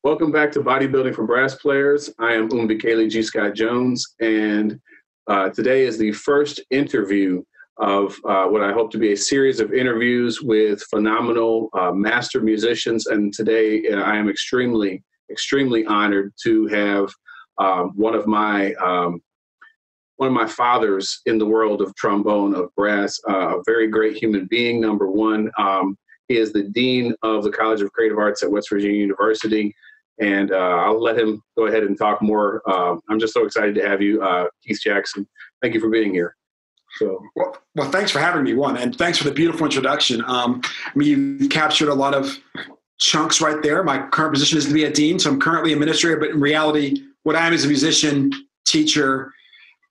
Welcome back to Bodybuilding for Brass Players. I am Umbikele G. Scott Jones, and today is the first interview of what I hope to be a series of interviews with phenomenal master musicians. And today I am extremely honored to have one of my fathers in the world of trombone, of brass, a very great human being. Number one, he is the Dean of the College of Creative Arts at West Virginia University. And I'll let him go ahead and talk more. I'm just so excited to have you, Keith Jackson. Thank you for being here. So, well, thanks for having me, and thanks for the beautiful introduction. You've captured a lot of chunks right there. My current position is to be a dean, so I'm currently administrator, but in reality, what I am is a musician, teacher,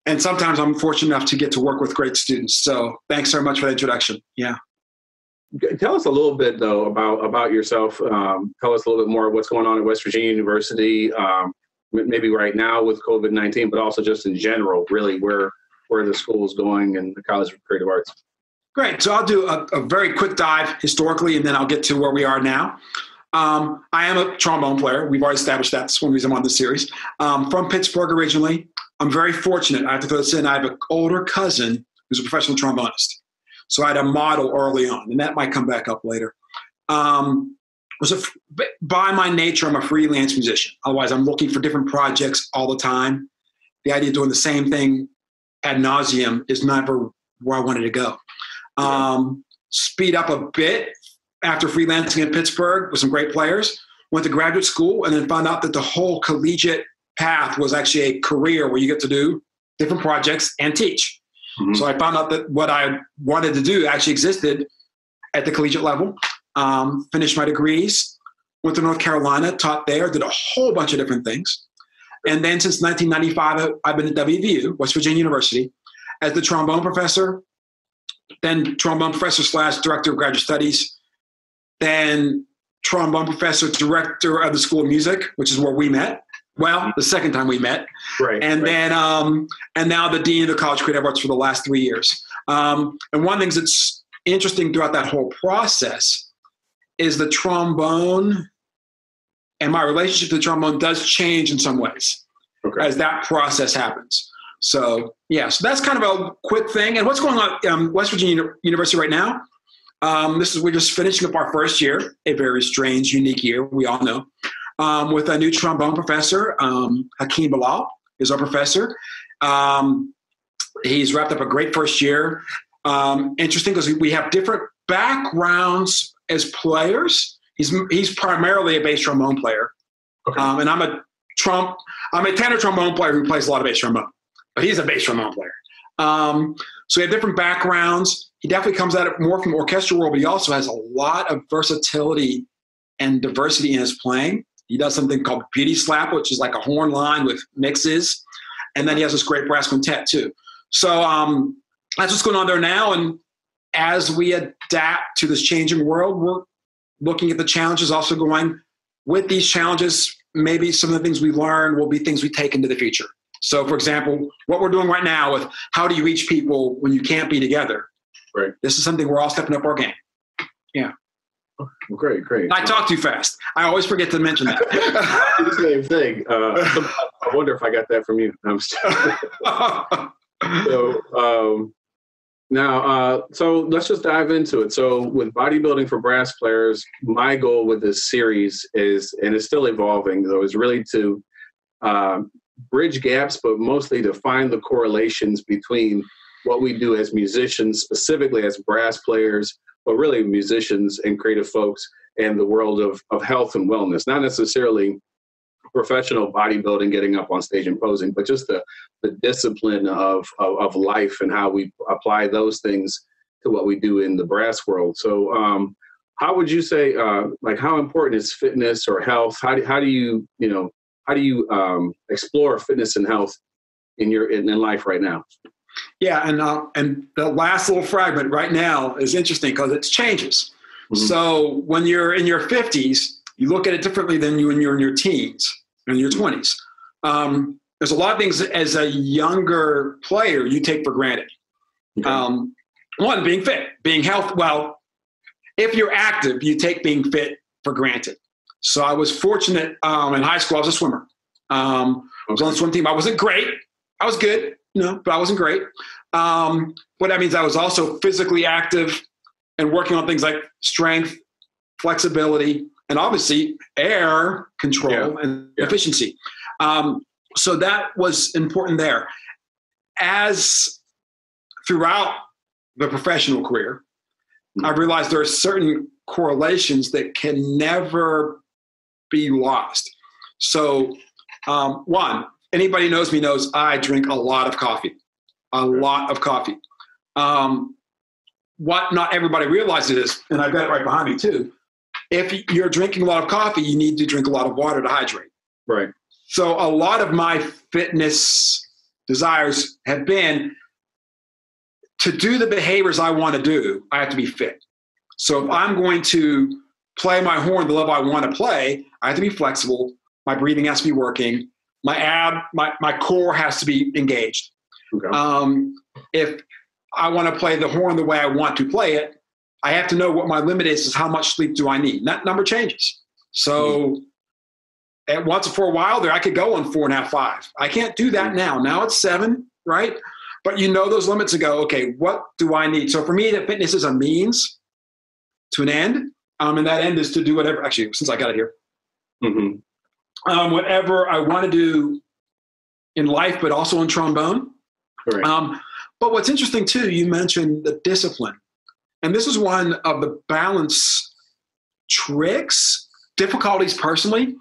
and sometimes I'm fortunate enough to get to work with great students. So thanks so much for the introduction. Yeah. Tell us a little bit, though, about yourself. Tell us a little bit more of what's going on at West Virginia University, maybe right now with COVID-19, but also just in general, really where the school is going and the College of Creative Arts. Great. So I'll do a very quick dive historically, and then I'll get to where we are now. I am a trombone player. We've already established that's one reason I'm on this series. From Pittsburgh originally. I'm very fortunate. I have to throw this in. I have an older cousin who's a professional trombonist. So I had a model early on, and that might come back up later. By my nature, I'm a freelance musician. Otherwise, I'm looking for different projects all the time. The idea of doing the same thing ad nauseum is never where I wanted to go. Speed up a bit after freelancing in Pittsburgh with some great players. Went to graduate school and then found out that the whole collegiate path was actually a career where you get to do different projects and teach. Mm-hmm. So I found out that what I wanted to do actually existed at the collegiate level. Finished my degrees, went to North Carolina, taught there, did a whole bunch of different things. And then since 1995, I've been at WVU, West Virginia University, as the trombone professor, then trombone professor / director of graduate studies, then trombone professor, director of the School of Music, which is where we met. Well, the second time we met. Right. And then, and now the Dean of the College of Creative Arts for the last 3 years. And one of the things that's interesting throughout that whole process is the trombone and my relationship to the trombone does change in some ways as that process happens. So, yeah, so that's kind of a quick thing. And what's going on West Virginia University right now? We're just finishing up our first year, a very strange, unique year, we all know. With a new trombone professor, Hakeem Bilal is our professor. He's wrapped up a great first year. Interesting because we have different backgrounds as players. He's primarily a bass trombone player, and I'm a tenor trombone player who plays a lot of bass trombone, but he's a bass trombone player. So we have different backgrounds. He definitely comes at it more from the orchestral world, but he also has a lot of versatility and diversity in his playing. He does something called beauty slap, which is like a horn line with mixes. And then he has this great brass quintet too. So that's what's going on there now. And as we adapt to this changing world, we're looking at the challenges, also going with these challenges, maybe some of the things we learn will be things we take into the future. So for example, what we're doing right now with how do you reach people when you can't be together? Right. This is something we're all stepping up our game. Yeah. Great. I talk too fast. I always forget to mention that. The same thing. I wonder if I got that from you. So let's just dive into it. So with Bodybuilding for Brass Players, my goal with this series is, and it's still evolving, though, is really to bridge gaps, but mostly to find the correlations between what we do as musicians, specifically as brass players, but really musicians and creative folks, and the world of health and wellness. Not necessarily professional bodybuilding, getting up on stage and posing, but just the discipline of life and how we apply those things to what we do in the brass world. So how would you say, how important is fitness or health? How do you explore fitness and health in life right now? Yeah, and the last little fragment right now is interesting because it changes. Mm-hmm. So when you're in your 50s, you look at it differently than when you're in your teens and your 20s. There's a lot of things as a younger player you take for granted. Okay. One, being fit, being healthy. Well, if you're active, you take being fit for granted. So I was fortunate in high school. I was a swimmer. I was on the swim team. I wasn't great. I was good, but I wasn't great. What that means, I was also physically active and working on things like strength, flexibility, and obviously air control and efficiency. So that was important there. As throughout the professional career, I realized there are certain correlations that can never be lost. So one, anybody knows me knows I drink a lot of coffee, What not everybody realizes is, and I've got it right behind me too, if you're drinking a lot of coffee, you need to drink a lot of water to hydrate. Right. So a lot of my fitness desires have been to do the behaviors I want to do, I have to be fit. So if I'm going to play my horn the level I want to play, I have to be flexible. My breathing has to be working. My core has to be engaged. Okay. If I want to play the horn the way I want to play it, I have to know what my limit is how much sleep do I need. And that number changes. So for a while there, I could go on 4.5, 5. I can't do that now. Now it's 7, right? But you know those limits to go, okay, what do I need? So for me, the fitness is a means to an end. And that end is to do whatever, actually, since I got it here, whatever I want to do in life, but also in trombone. Right. But what's interesting too, you mentioned the discipline. And this is one of the balance tricks, difficulties personally,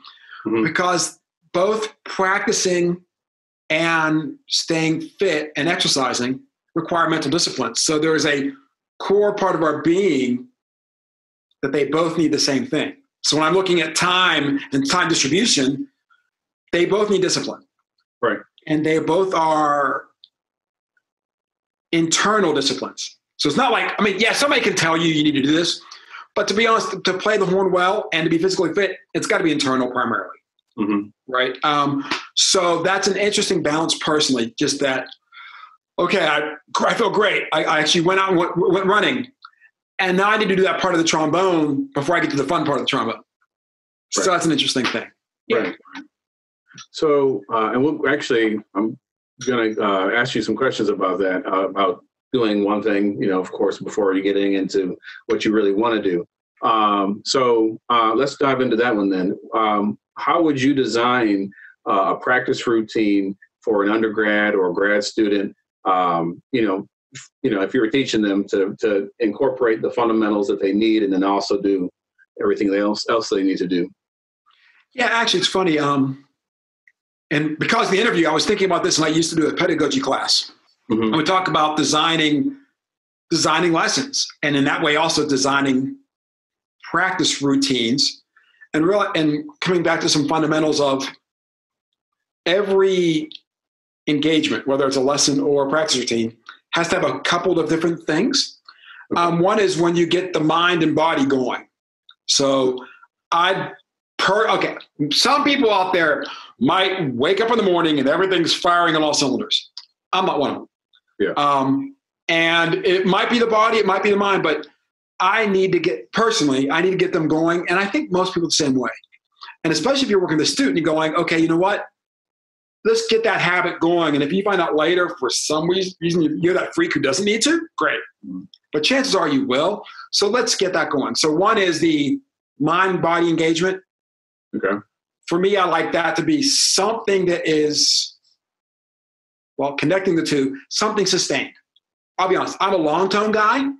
because both practicing and staying fit and exercising require mental discipline. So there is a core part of our being that they both need the same thing. So when I'm looking at time and time distribution, they both need discipline. Right. And they both are internal disciplines. So it's not like, somebody can tell you need to do this, but to be honest, to play the horn well and to be physically fit, it's got to be internal primarily. Right. So that's an interesting balance personally, just that, okay, I feel great. I actually went out and went running, and now I need to do that part of the trombone before I get to the fun part of the trombone. Right. So that's an interesting thing. Yeah. Right. So, and I'm going to ask you some questions about that, about doing one thing, of course, before you getting into what you really want to do. So let's dive into that one then. How would you design a practice routine for an undergrad or a grad student? If you were teaching them to incorporate the fundamentals that they need, and then also do everything else they need to do. Yeah, actually, it's funny. And because of the interview, I was thinking about this, and I used to do a pedagogy class. And we talk about designing lessons, and in that way also designing practice routines, and coming back to some fundamentals of every engagement, whether it's a lesson or a practice routine, has to have a couple of different things. One is when you get the mind and body going. So some people out there might wake up in the morning and everything's firing on all cylinders. I'm not one of them. Yeah. And it might be the body, it might be the mind, but I need to get them going. And I think most people the same way. And especially if you're working with a student, you're going, okay, you know what? Let's get that habit going. And if you find out later for some reason you're that freak who doesn't need to, great. But chances are you will. So let's get that going. So one is the mind-body engagement. Okay. For me, I like that to be something that is, connecting the two, something sustained. I'll be honest, I'm a long tone guy,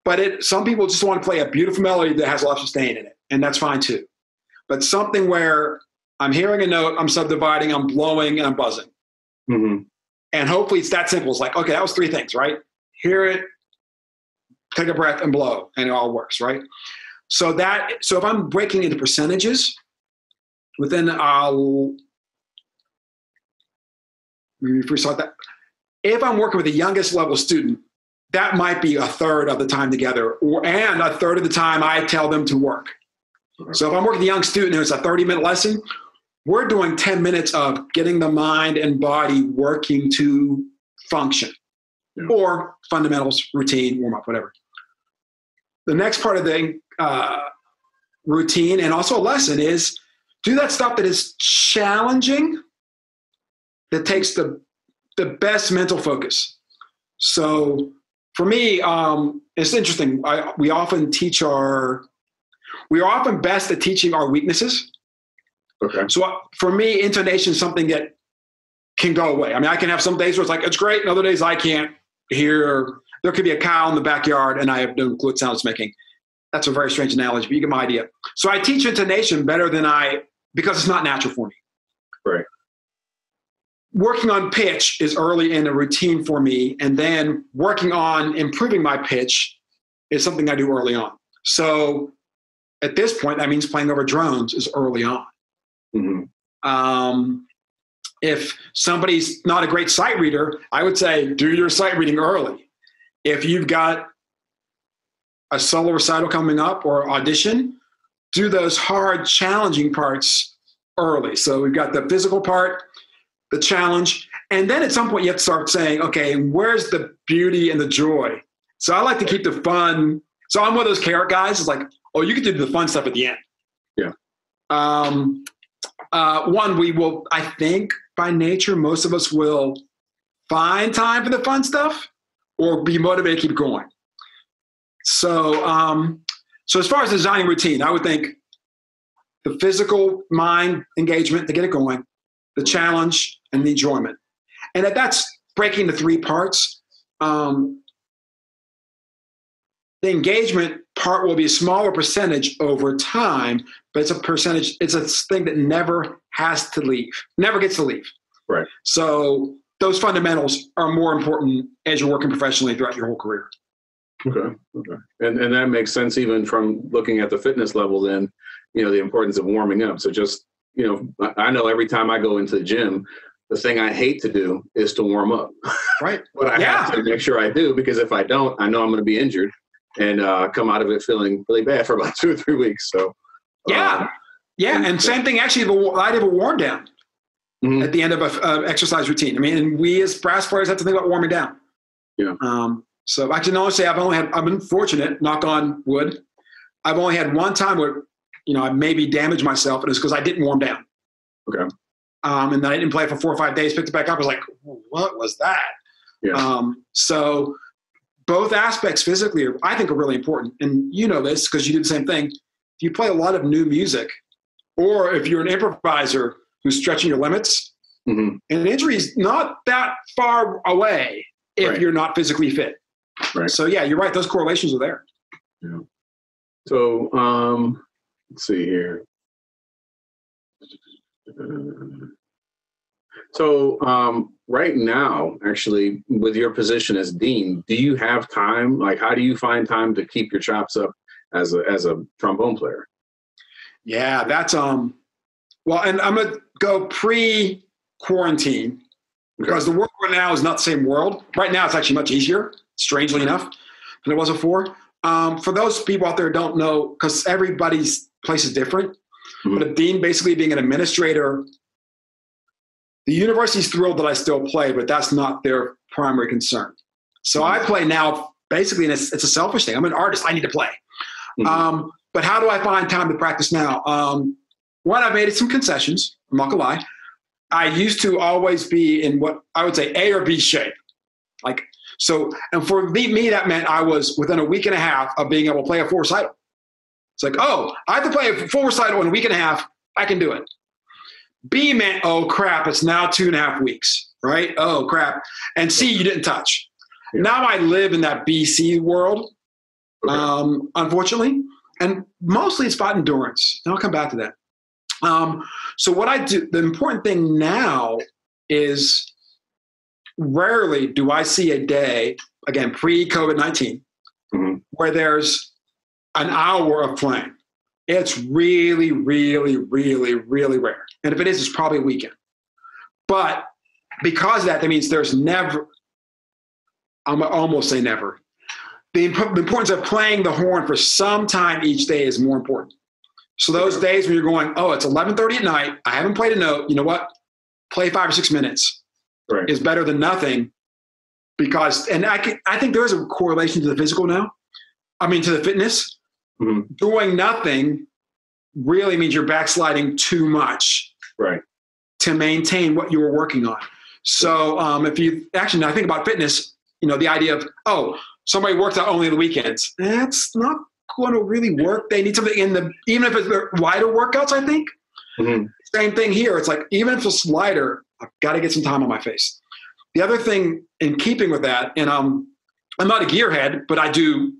but some people just want to play a beautiful melody that has a lot of sustain in it, and that's fine too. But something where I'm hearing a note, I'm subdividing, I'm blowing, and I'm buzzing. And hopefully it's that simple. It's like, okay, that was 3 things, right? Hear it, take a breath, and blow, and it all works, right? So if I'm breaking into percentages, if I'm working with the youngest level student, that might be a third of the time together, and a third of the time I tell them to work. So if I'm working with a young student who's a 30-minute lesson, we're doing 10 minutes of getting the mind and body working to function, or fundamentals, routine, warm up, whatever. The next part of the routine and also a lesson is do that stuff that is challenging, that takes the best mental focus. So for me, it's interesting. We are often best at teaching our weaknesses. Okay. So for me, intonation is something that can go away. I mean, I can have some days where it's like, it's great, and other days I can't hear. There could be a cow in the backyard and I have no clue what sound it's making. That's a very strange analogy, but you get my idea. So I teach intonation better than because it's not natural for me. Right. Working on pitch is early in a routine for me, and then working on improving my pitch is something I do early on. So at this point, that means playing over drones is early on. Mm-hmm. If somebody's not a great sight reader, I would say do your sight reading early. If you've got a solo recital coming up or audition, do those hard, challenging parts early. So we've got the physical part, the challenge, and then at some point you have to start saying, okay, where's the beauty and the joy? So I like to keep the fun. So I'm one of those carrot guys. It's like, oh, you can do the fun stuff at the end. Yeah. We will, I think by nature, most of us will find time for the fun stuff or be motivated to keep going. So as far as designing routine, I would think the physical mind engagement to get it going, the challenge, and the enjoyment. And that's breaking the three parts. The engagement part will be a smaller percentage over time, but it's a percentage, it's a thing that never has to leave, never gets to leave. Right. So those fundamentals are more important as you're working professionally throughout your whole career. Okay. And that makes sense even from looking at the fitness level then, the importance of warming up. So just, I know every time I go into the gym, the thing I hate to do is to warm up. Right. But I have to make sure I do, because if I don't, I know I'm going to be injured and come out of it feeling really bad for about 2 or 3 weeks. So and same thing. Actually, I have a warm down at the end of an exercise routine. I mean, and we as brass players have to think about warming down. Yeah. So I can only say I've been fortunate, knock on wood. I've only had one time where, I maybe damaged myself, and it was because I didn't warm down. Okay. And then I didn't play for 4 or 5 days, picked it back up. I was like, what was that? Yeah. So both aspects physically, I think, are really important. And you know this because you do the same thing. If you play a lot of new music, or if you're an improviser who's stretching your limits, an injury is not that far away if you're not physically fit. Right. So yeah, you're right. Those correlations are there. Yeah. So let's see here. So right now, actually, with your position as dean, do you have time? Like, how do you find time to keep your chops up as a trombone player? Yeah, that's well, and I'm gonna go pre-quarantine because the world right now is not the same world. Right now, it's actually much easier, strangely enough, than it was before. For those people out there who don't know, because everybody's place is different, but a dean basically being an administrator, the university's thrilled that I still play, but that's not their primary concern. So I play now basically, and it's a selfish thing. I'm an artist. I need to play. But how do I find time to practice now? One, I've made some concessions. I'm not gonna lie. I used to always be in what I would say A or B shape. And for me, that meant I was within a week and a half of being able to play a full recital. It's like, oh, I have to play a full recital in a week and a half. I can do it. B meant, oh crap, it's now 2.5 weeks, right? Oh crap. And C, you didn't touch. Yeah. Now I live in that BC world, unfortunately. And mostly it's about endurance. And I'll come back to that. So what I do, the important thing now is rarely do I see a day, again, pre-COVID-19, where there's an hour of playing. It's really, really, really, really rare. And if it is, it's probably a weekend. But because of that means there's never, I'm almost say never. The importance of playing the horn for some time each day is more important. So those days when you're going, oh, it's 11:30 at night, I haven't played a note, you know what? Play 5 or 6 minutes is better than nothing. Because, and I think there is a correlation to the physical now. I mean, to the fitness. Doing nothing really means you're backsliding too much Right. to maintain what you were working on. So if you actually, now think about fitness, the idea of, somebody works out only on the weekends. That's not going to really work. They need something even if it's lighter workouts, I think. Mm-hmm. Same thing here. It's like, even if it's lighter, I've got to get some time on my face. The other thing in keeping with that, and I'm not a gearhead, but I do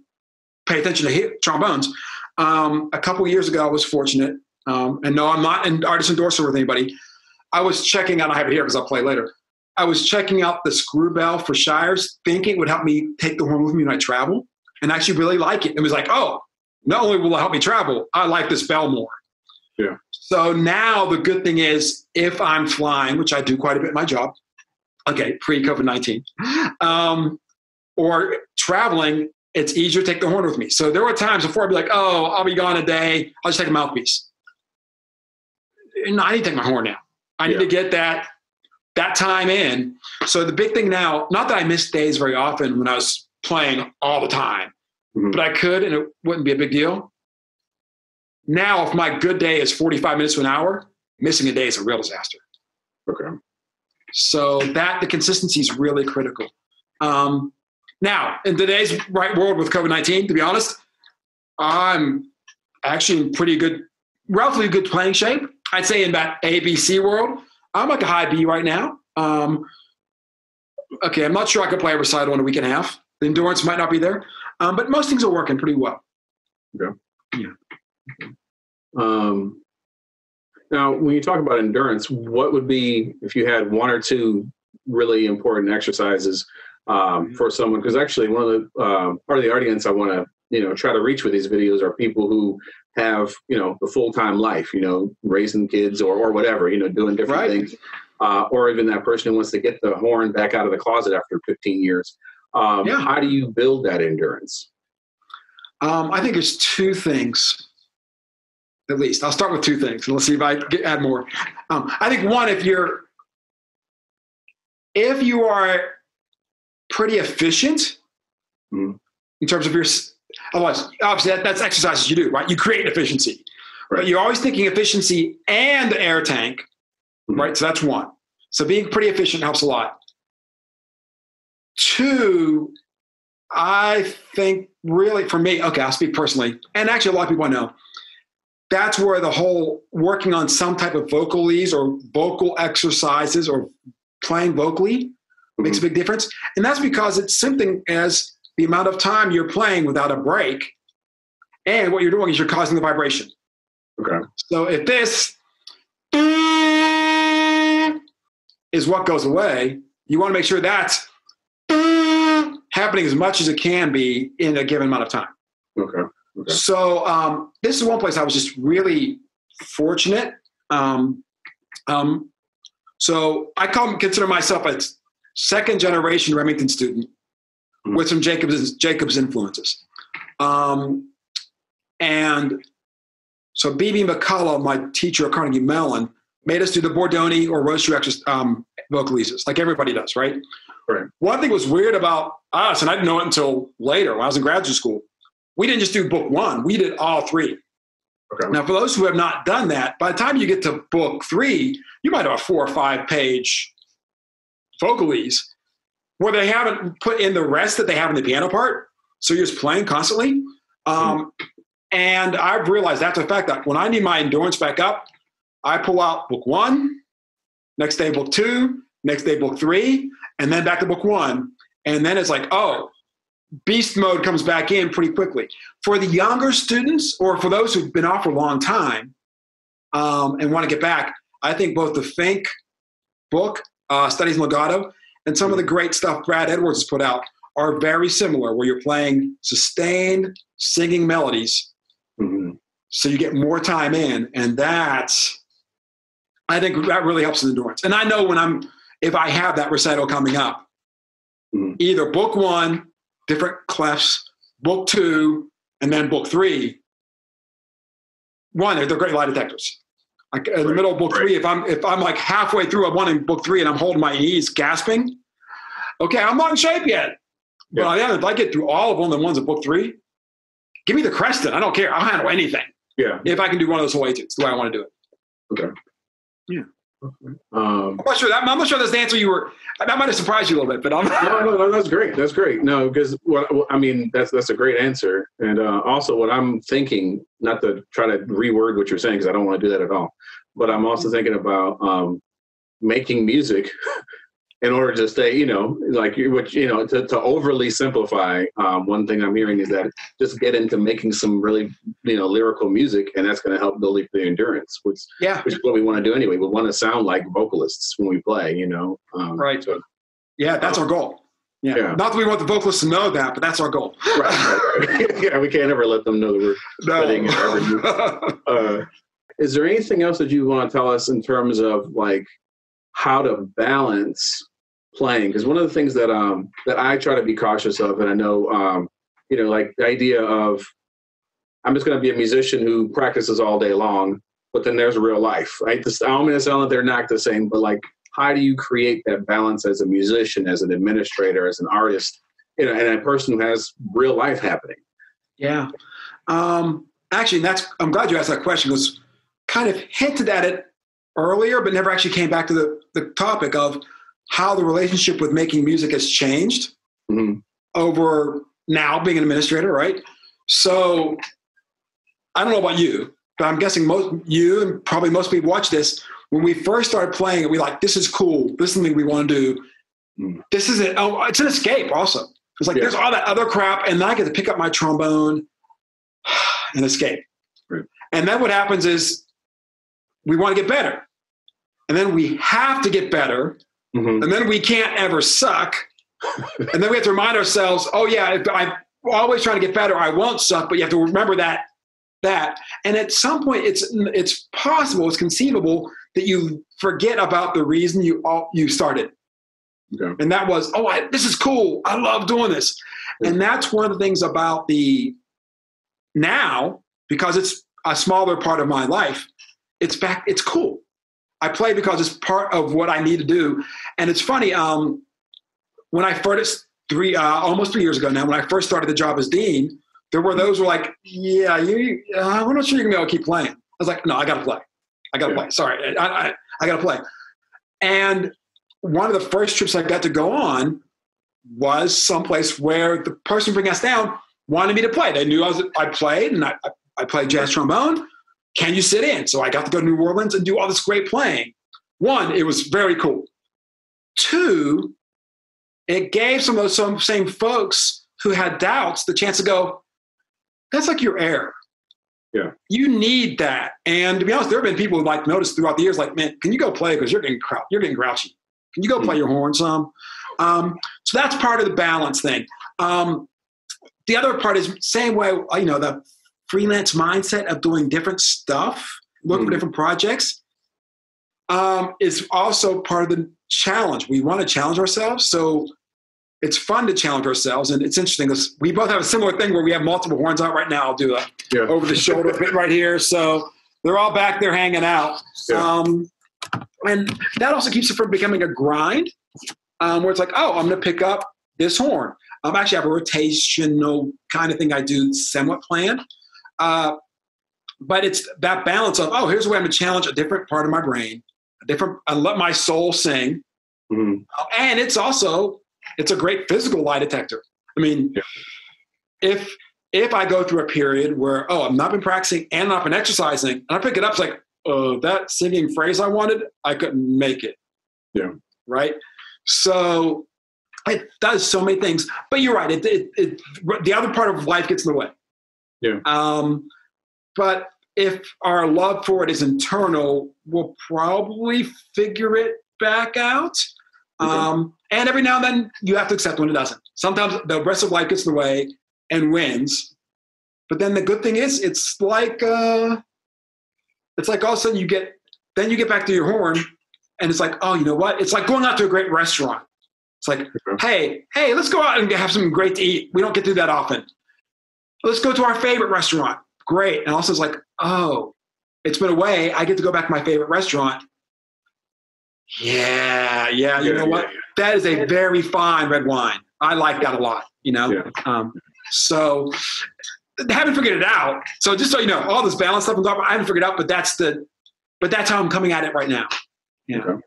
pay attention to trombones. A couple of years ago, I was fortunate, and no, I'm not an artist endorser with anybody. I was checking out, I have it here because I'll play later. I was checking out the screw bell for Shires, thinking it would help me take the horn with me when I travel, and I actually really like it. It was like, not only will it help me travel, I like this bell more. Yeah. So now the good thing is, if I'm flying, which I do quite a bit in my job, pre-COVID-19, or traveling, it's easier to take the horn with me. So there were times before I'd be like, I'll be gone a day, I'll just take a mouthpiece. No, I need to take my horn now. I need to get that time in. So the big thing now, not that I miss days very often when I was playing all the time, but I could, and it wouldn't be a big deal. Now, if my good day is 45 minutes to an hour, missing a day is a real disaster. Okay. So the consistency is really critical. Now, in today's world with COVID-19, to be honest, I'm actually in relatively good playing shape. I'd say in that ABC world, I'm like a high B right now. I'm not sure I could play a recital in a week and a half. The endurance might not be there, but most things are working pretty well. Okay. Yeah. Now, when you talk about endurance, what would be, if you had one or two really important exercises for someone? Because actually, one of the part of the audience I want to try to reach with these videos are people who have the full-time life, raising kids or whatever, doing different things, or even that person who wants to get the horn back out of the closet after 15 years. How do you build that endurance? I think there's two things. At least I'll start with two things, and let's see if I add more. I think one, if you are pretty efficient in terms of otherwise, obviously that's exercises you do, right? You create efficiency, but you're always thinking efficiency and the air tank, right? So that's one. So being pretty efficient helps a lot. Two, I think really for me, I'll speak personally, and actually a lot of people I know, that's where the whole working on some type of vocalese or vocal exercises or playing vocally makes a big difference. And that's because it's something as the amount of time you're playing without a break, and what you're doing is you're causing the vibration. Okay. So if this is what goes away, you want to make sure that's happening as much as it can be in a given amount of time. Okay. So this is one place I was just really fortunate. So I consider myself a second generation Remington student with some Jacobs influences. And so B.B. McCullough, my teacher at Carnegie Mellon, made us do the Bordoni or Roaster vocalises, like everybody does, right? Right. One thing was weird about us, and I didn't know it until later when I was in graduate school, we didn't just do book one, we did all three. Okay. Now, for those who have not done that, by the time you get to book three, you might have a 4 or 5 page vocalese where they haven't put in the rest that they have in the piano part. So you're just playing constantly. And I've realized after the fact that when I need my endurance back up, I pull out book one, next day book two, next day book three, and then back to book one. And then it's like, beast mode comes back in pretty quickly. For the younger students or for those who've been off for a long time and want to get back, I think both the Fink book, Studies in Legato, and some of the great stuff Brad Edwards has put out are very similar, where you're playing sustained singing melodies. So you get more time in, and I think that really helps in endurance. And I know if I have that recital coming up, either book one, different clefs, book two, and then book three. One, they're great lie detectors. Like in the middle of book three, if I'm like halfway through one in book three and I'm holding my knees, gasping, okay, I'm not in shape yet. But if I get through all of them, the ones in book three, give me the Creston. I don't care. I'll handle anything. Yeah. If I can do one of those whole etudes the way I want to do it. Okay. Yeah. Okay. I'm not sure that's the answer you were. That might have surprised you a little bit, but no, that's great. That's great. No, because that's a great answer. And also, what I'm thinking, not to try to reword what you're saying, because I don't want to do that at all, but I'm also thinking about making music in order to stay, to overly simplify. One thing I'm hearing is that just get into making some really, lyrical music, and that's going to help build the endurance, which is what we want to do anyway. We want to sound like vocalists when we play, Right. So, yeah, that's our goal. Yeah. Not that we want the vocalists to know that, but that's our goal. Right. Yeah, we can't ever let them know that we're putting in every move. Is there anything else that you want to tell us in terms of like how to balance playing? Because one of the things that I try to be cautious of, and I know, like the idea of I'm just going to be a musician who practices all day long, but then there's real life, right? I don't mean to sound like they're not the same, but like, how do you create that balance as a musician, as an administrator, as an artist, and a person who has real life happening? Yeah. Actually, I'm glad you asked that question, because kind of hinted at it earlier, but never actually came back to the topic of how the relationship with making music has changed over now being an administrator, right? So I don't know about you, but I'm guessing you and probably most people watch this. When we first started playing it, we like, this is cool. This is something we want to do. This is it. Oh, it's an escape also. It's like, there's all that other crap, and then I get to pick up my trombone and escape. Right. And then what happens is we want to get better. And then we have to get better. And then we can't ever suck. And then we have to remind ourselves, oh yeah, if I'm always trying to get better, I won't suck, but you have to remember that. And at some point it's possible, it's conceivable that you forget about the reason you started. Okay. And that was, this is cool. I love doing this. And that's one of the things about the now, because it's a smaller part of my life, it's cool. I play because it's part of what I need to do. And it's funny, when I first, almost 3 years ago now, when I first started the job as dean, there were those who were like, we're not sure you're going to be able to keep playing. I was like, no, I got to play. Play. Sorry, I got to play. And one of the first trips I got to go on was someplace where the person bringing us down wanted me to play. They knew I played, and I played jazz trombone. Can you sit in? So I got to go to New Orleans and do all this great playing. One, it was very cool. Two, it gave some of those same folks who had doubts the chance to go, that's like your air. Yeah. You need that. And to be honest, there have been people who like noticed throughout the years, like, man, can you go play? Because you're getting grouchy. Can you go play your horn some? So that's part of the balance thing. The other part is same way, the freelance mindset of doing different stuff, looking for different projects, is also part of the challenge. We want to challenge ourselves. So it's fun to challenge ourselves. And it's interesting because we both have a similar thing where we have multiple horns out right now. I'll do a over the shoulder bit right here. So they're all back there hanging out. Yeah. And that also keeps it from becoming a grind, where it's like, I'm going to pick up this horn. Actually, I have a rotational kind of thing I do somewhat planned. But it's that balance of, here's where I'm going to challenge a different part of my brain, I let my soul sing. And it's a great physical lie detector. I mean, if I go through a period where, I've not been practicing and not been exercising, and I pick it up, it's like, that singing phrase I wanted, I couldn't make it. Yeah. Right? So it does so many things. But you're right. The other part of life gets in the way. Yeah. But if our love for it is internal, we'll probably figure it back out. Okay. And every now and then you have to accept when it doesn't. Sometimes the rest of life gets in the way and wins. But then the good thing is, it's like all of a sudden you get back to your horn, and it's like, you know what? It's like going out to a great restaurant. It's like, hey, let's go out and have something great to eat. We don't get to do that often. Let's go to our favorite restaurant. Great. And also it's like, it's been a way. I get to go back to my favorite restaurant. Yeah. You know what? That is a very fine red wine. I like that a lot, Yeah. So I haven't figured it out. So just so you know, all this balance stuff I'm talking about, I haven't figured it out, but that's how I'm coming at it right now. Yeah. Okay.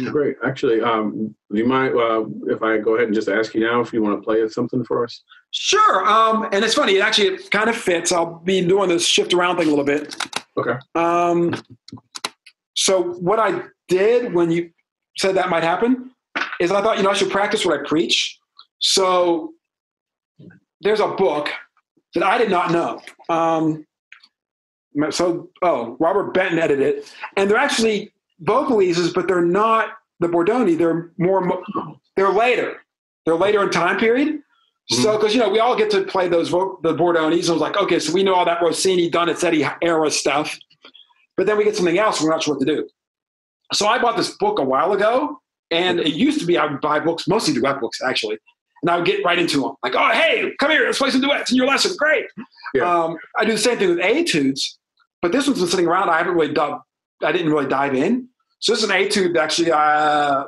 Great. Actually, do you mind if I go ahead and just ask you now if you want to play something for us? Sure. And it's funny. It kind of fits. I'll be doing this shift around thing a little bit. Okay. So what I did when you said that might happen is I thought, I should practice what I preach. So there's a book that I did not know. Robert Benton edited it, and they're actually vocalises, but they're not the Bordoni. They're later. They're later in time period. Mm-hmm. So, because, we all get to play the Bordonis. I was like, okay, so we know all that Rossini, Donizetti era stuff. But then we get something else and we're not sure what to do. So I bought this book a while ago, and it used to be I would buy books, mostly duet books, actually. And I would get right into them. Like, oh, hey, come here, let's play some duets in your lesson. Great. Yeah. I do the same thing with etudes, but this one's been sitting around. I didn't really dive in. So this is an etude, actually, I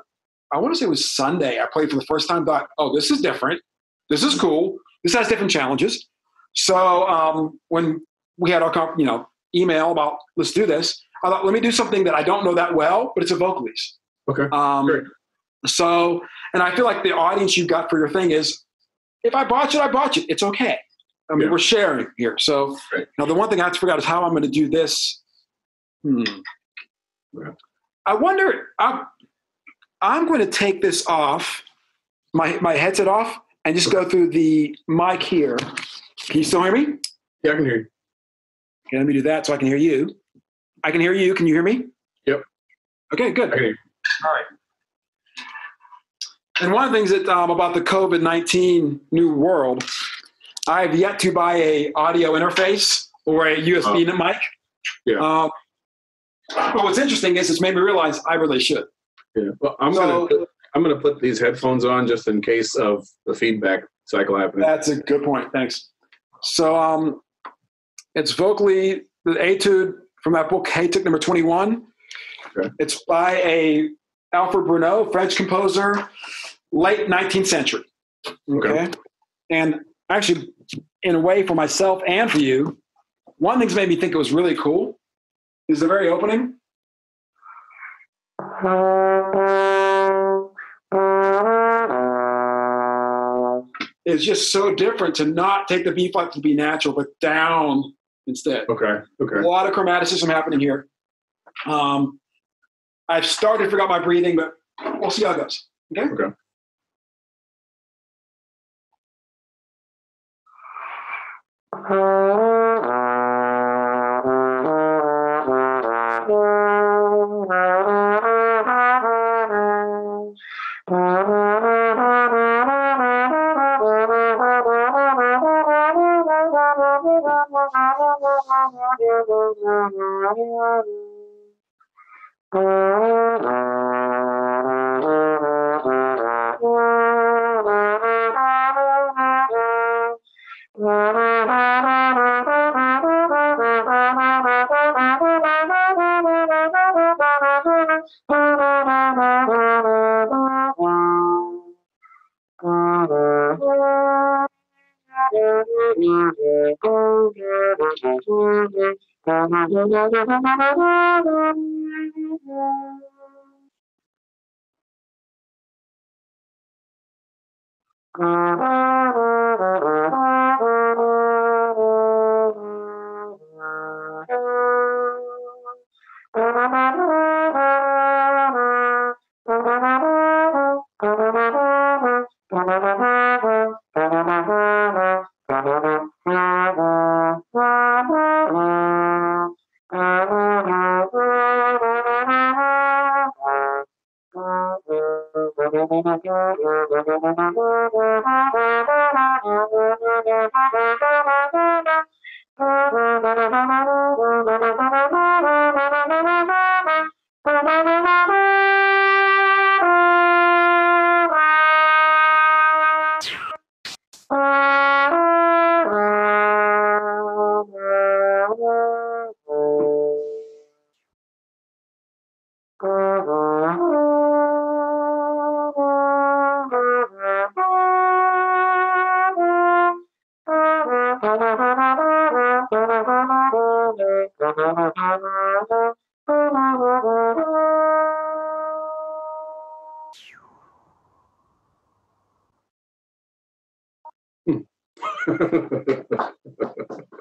want to say it was Sunday. I played for the first time, thought, oh, this is different. This is cool. This has different challenges. So when we had our email about let's do this, I thought, let me do something that I don't know that well, but it's a vocalese. Okay. Great. So, and I feel like the audience you've got for your thing is, if I botch it, I botch it. It's okay. I mean, we're sharing here. So now the one thing I have to figure out is how I'm going to do this. I wonder, I'm going to take this off, my headset off, and just go through the mic here. Can you still hear me? Yeah, I can hear you. Okay, let me do that so I can hear you. I can hear you. Can you hear me? Yep. Okay, good. I can hear you. All right. And one of the things that about the COVID-19 new world, I have yet to buy a audio interface or a USB mic. Yeah. But what's interesting is it's made me realize I really should. Yeah. Well, I'm gonna put these headphones on just in case of the feedback cycle happening. That's a good point. Thanks. So it's vocally the etude from that book, Haytick number 21. Okay. It's by a Alfred Bruneau, French composer, late 19th century. Okay. And actually, in a way, for myself and for you, one thing's made me think it was really cool is the very opening. It's just so different to not take the B flat to be natural, but down instead. Okay. A lot of chromaticism happening here. I've started to figure out my breathing, but we'll see how it goes. Okay.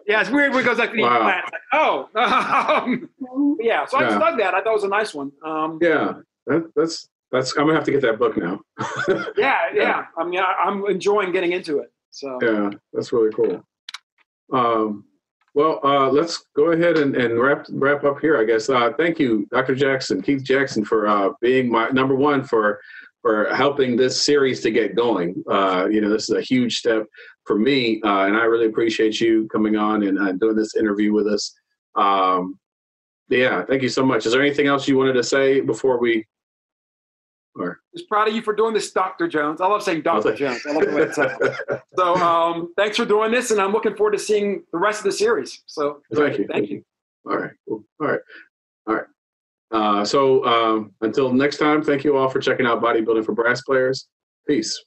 Yeah, it's weird when it goes like, Wow. it's like oh, yeah. So I just dug that. I thought it was a nice one. Yeah, that's. I'm gonna have to get that book now. Yeah. I mean, I'm enjoying getting into it. So yeah, that's really cool. Well, let's go ahead and wrap up here, I guess. Thank you, Dr. Jackson, Keith Jackson, for being my number one for helping this series to get going. This is a huge step for me, and I really appreciate you coming on and doing this interview with us. Yeah, thank you so much. Is there anything else you wanted to say before we? Just proud of you for doing this, Dr. Jones. I love saying Dr. Jones. I love the way it sounds. So thanks for doing this, and I'm looking forward to seeing the rest of the series. So thank you. All right. Cool. All right. So until next time, thank you all for checking out Bodybuilding for Brass Players. Peace.